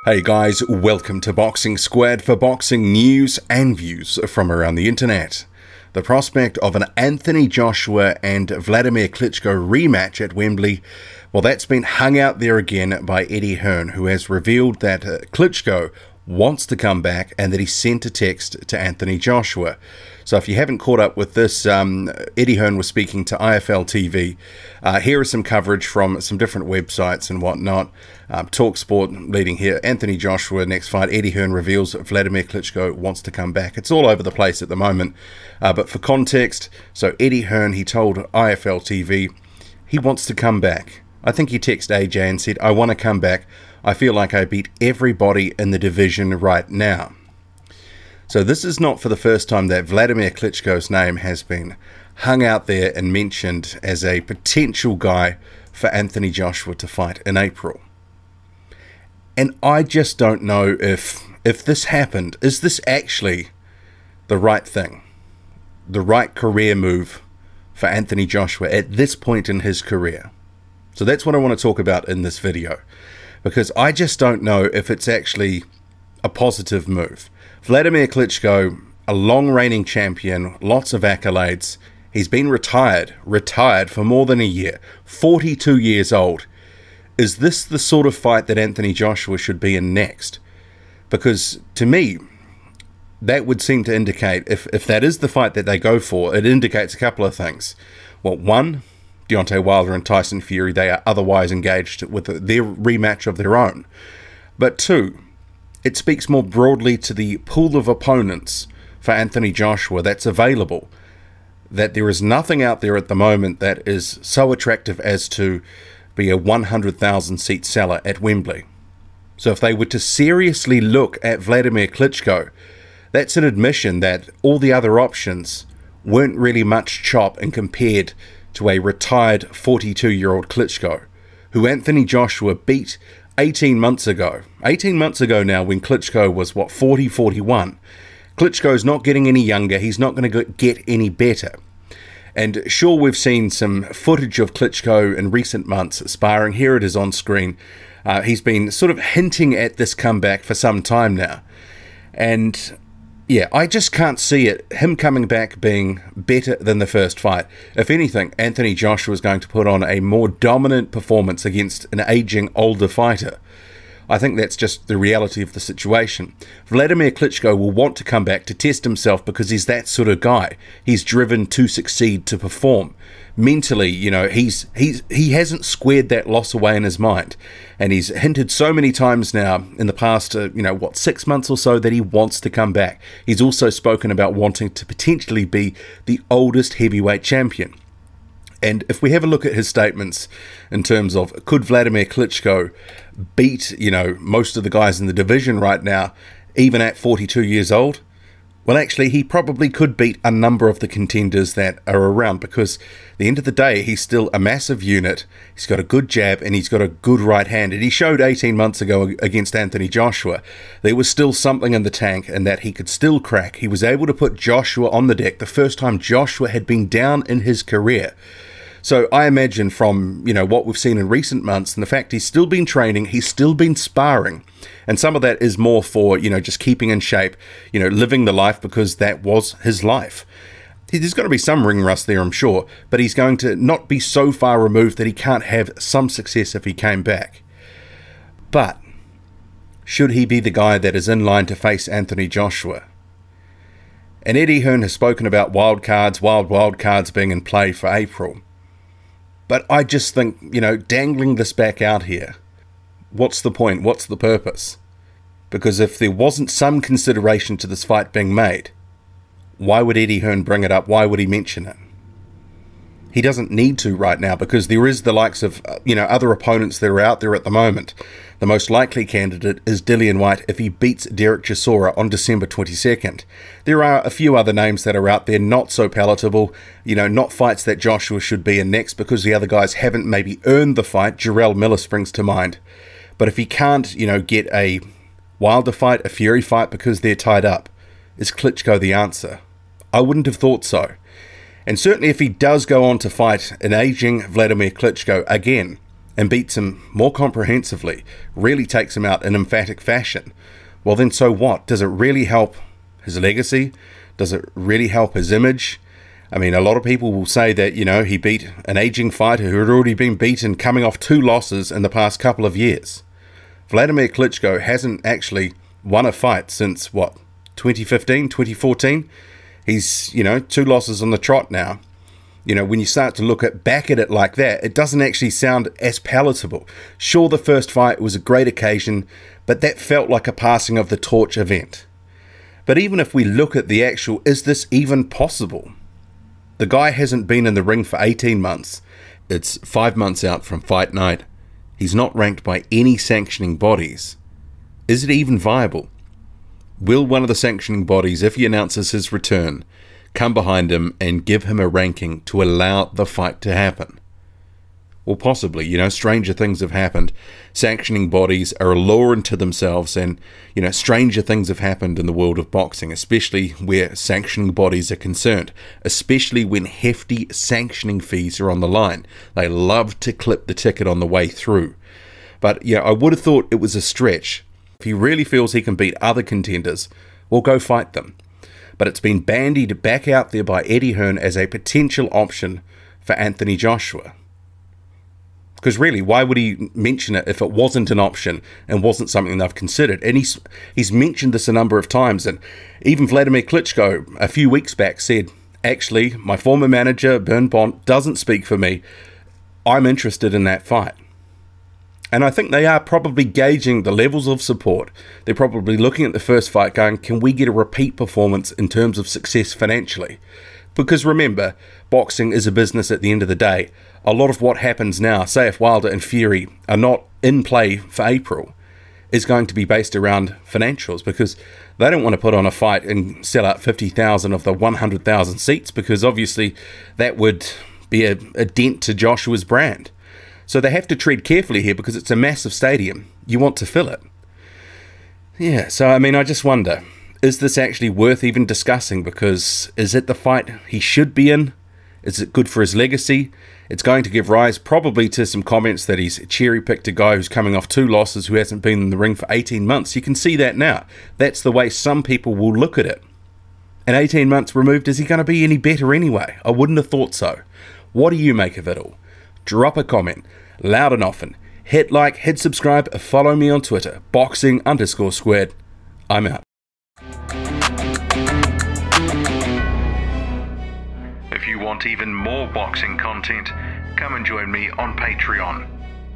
Hey guys, welcome to Boxing Squad for boxing news and views from around the internet. The prospect of an Anthony Joshua and Wladimir Klitschko rematch at Wembley, well, that's been hung out there again by Eddie Hearn, who has revealed that Klitschko wants to come back and that he sent a text to Anthony Joshua. So if you haven't caught up with this, Eddie Hearn was speaking to IFL TV. Here is some coverage from some different websites and whatnot. TalkSport leading here. Anthony Joshua next fight. Eddie Hearn reveals Wladimir Klitschko wants to come back. It's all over the place at the moment. But for context, so Eddie Hearn, he told IFL TV he wants to come back. I think he texted AJ and said, "I want to come back. I feel like I beat everybody in the division right now." So this is not for the first time that Wladimir Klitschko's name has been hung out there and mentioned as a potential guy for Anthony Joshua to fight in April. And I just don't know if this happened. Is this actually the right thing? The right career move for Anthony Joshua at this point in his career? So that's what I want to talk about in this video, because I just don't know if it's actually a positive move. Wladimir Klitschko, a long reigning champion, lots of accolades. He's been retired for more than a year, 42 years old. Is this the sort of fight that Anthony Joshua should be in next? Because to me, that would seem to indicate, if that is the fight that they go for, it indicates a couple of things. Well, one, Deontay Wilder and Tyson Fury, they are otherwise engaged with their rematch of their own. But two, it speaks more broadly to the pool of opponents for Anthony Joshua that's available, that there is nothing out there at the moment that is so attractive as to be a 100,000 seat seller at Wembley. So if they were to seriously look at Wladimir Klitschko, that's an admission that all the other options weren't really much chop and compared to a retired 42-year-old Klitschko, who Anthony Joshua beat 18 months ago. 18 months ago now, when Klitschko was, what, 40, 41. Klitschko's not getting any younger. He's not going to get any better. And sure, we've seen some footage of Klitschko in recent months sparring. Here it is on screen. He's been sort of hinting at this comeback for some time now. And yeah, I just can't see him coming back being better than the first fight. If anything, Anthony Joshua is going to put on a more dominant performance against an aging, older fighter. I think that's just the reality of the situation. Wladimir Klitschko will want to come back to test himself because he's that sort of guy. He's driven to succeed, to perform. Mentally, you know, he hasn't squared that loss away in his mind. And he's hinted so many times now in the past, 6 months or so, that he wants to come back. He's also spoken about wanting to potentially be the oldest heavyweight champion. And if we have a look at his statements in terms of, could Wladimir Klitschko beat, most of the guys in the division right now, even at 42 years old? Well, actually, he probably could beat a number of the contenders that are around, because at the end of the day, he's still a massive unit. He's got a good jab and he's got a good right hand. And he showed 18 months ago against Anthony Joshua there was still something in the tank and that he could still crack. He was able to put Joshua on the deck the first time Joshua had been down in his career. So I imagine from, what we've seen in recent months and the fact he's still been training, he's still been sparring. And some of that is more for, just keeping in shape, living the life, because that was his life. There's got to be some ring rust there, I'm sure, but he's going to not be so far removed that he can't have some success if he came back. But should he be the guy that is in line to face Anthony Joshua? And Eddie Hearn has spoken about wild cards being in play for April. But I just think, dangling this back out here, what's the point? What's the purpose? Because if there wasn't some consideration to this fight being made, why would Eddie Hearn bring it up? Why would he mention it? He doesn't need to right now, because there is the likes of, other opponents that are out there at the moment. The most likely candidate is Dillian Whyte if he beats Derek Chisora on December 22nd. There are a few other names that are out there, not so palatable, not fights that Joshua should be in next because the other guys haven't maybe earned the fight. Jarrell Miller springs to mind. But if he can't, get a Wilder fight, a Fury fight because they're tied up, is Klitschko the answer? I wouldn't have thought so. And certainly if he does go on to fight an aging Wladimir Klitschko again and beats him more comprehensively, really takes him out in emphatic fashion, well then so what? Does it really help his legacy? Does it really help his image? I mean, a lot of people will say that, you know, he beat an aging fighter who had already been beaten, coming off 2 losses in the past couple of years. Wladimir Klitschko hasn't actually won a fight since, what, 2015, 2014? He's, you know, 2 losses on the trot now. You know, when you start to look back at it like that, it doesn't actually sound as palatable. Sure, the first fight was a great occasion, but that felt like a passing of the torch event. But even if we look at the actual, is this even possible? The guy hasn't been in the ring for 18 months. It's 5 months out from fight night. He's not ranked by any sanctioning bodies. Is it even viable? Will one of the sanctioning bodies, if he announces his return, come behind him and give him a ranking to allow the fight to happen? Well, possibly. You know, stranger things have happened. Sanctioning bodies are a law unto themselves, and, you know, stranger things have happened in the world of boxing, especially where sanctioning bodies are concerned, especially when hefty sanctioning fees are on the line. They love to clip the ticket on the way through. But, yeah, I would have thought it was a stretch. If he really feels he can beat other contenders, well, go fight them. But it's been bandied back out there by Eddie Hearn as a potential option for Anthony Joshua. Because really, why would he mention it if it wasn't an option and wasn't something they've considered? And he's mentioned this a number of times. And even Wladimir Klitschko a few weeks back said, actually, my former manager, Bernd Bont, doesn't speak for me. I'm interested in that fight. And I think they are probably gauging the levels of support. They're probably looking at the first fight going, can we get a repeat performance in terms of success financially? Because remember, boxing is a business at the end of the day. A lot of what happens now, say if Wilder and Fury are not in play for April, is going to be based around financials, because they don't want to put on a fight and sell out 50,000 of the 100,000 seats, because obviously that would be a dent to Joshua's brand. So they have to tread carefully here because it's a massive stadium. You want to fill it. Yeah, so I mean, I just wonder, is this actually worth even discussing? Because is it the fight he should be in? Is it good for his legacy? It's going to give rise probably to some comments that he's cherry-picked a guy who's coming off 2 losses who hasn't been in the ring for 18 months. You can see that now. That's the way some people will look at it. And 18 months removed, is he going to be any better anyway? I wouldn't have thought so. What do you make of it all? Drop a comment, loud and often. Hit like, hit subscribe, follow me on Twitter, boxing_squared. I'm out. If you want even more boxing content, come and join me on Patreon.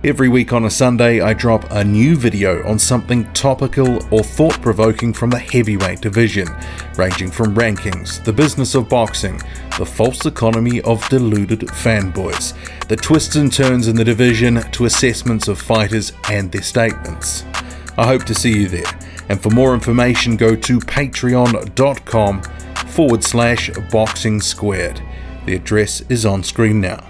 Every week on a Sunday, I drop a new video on something topical or thought-provoking from the heavyweight division, ranging from rankings, the business of boxing, the false economy of deluded fanboys, the twists and turns in the division, to assessments of fighters and their statements. I hope to see you there, and for more information go to patreon.com/boxing squared. The address is on screen now.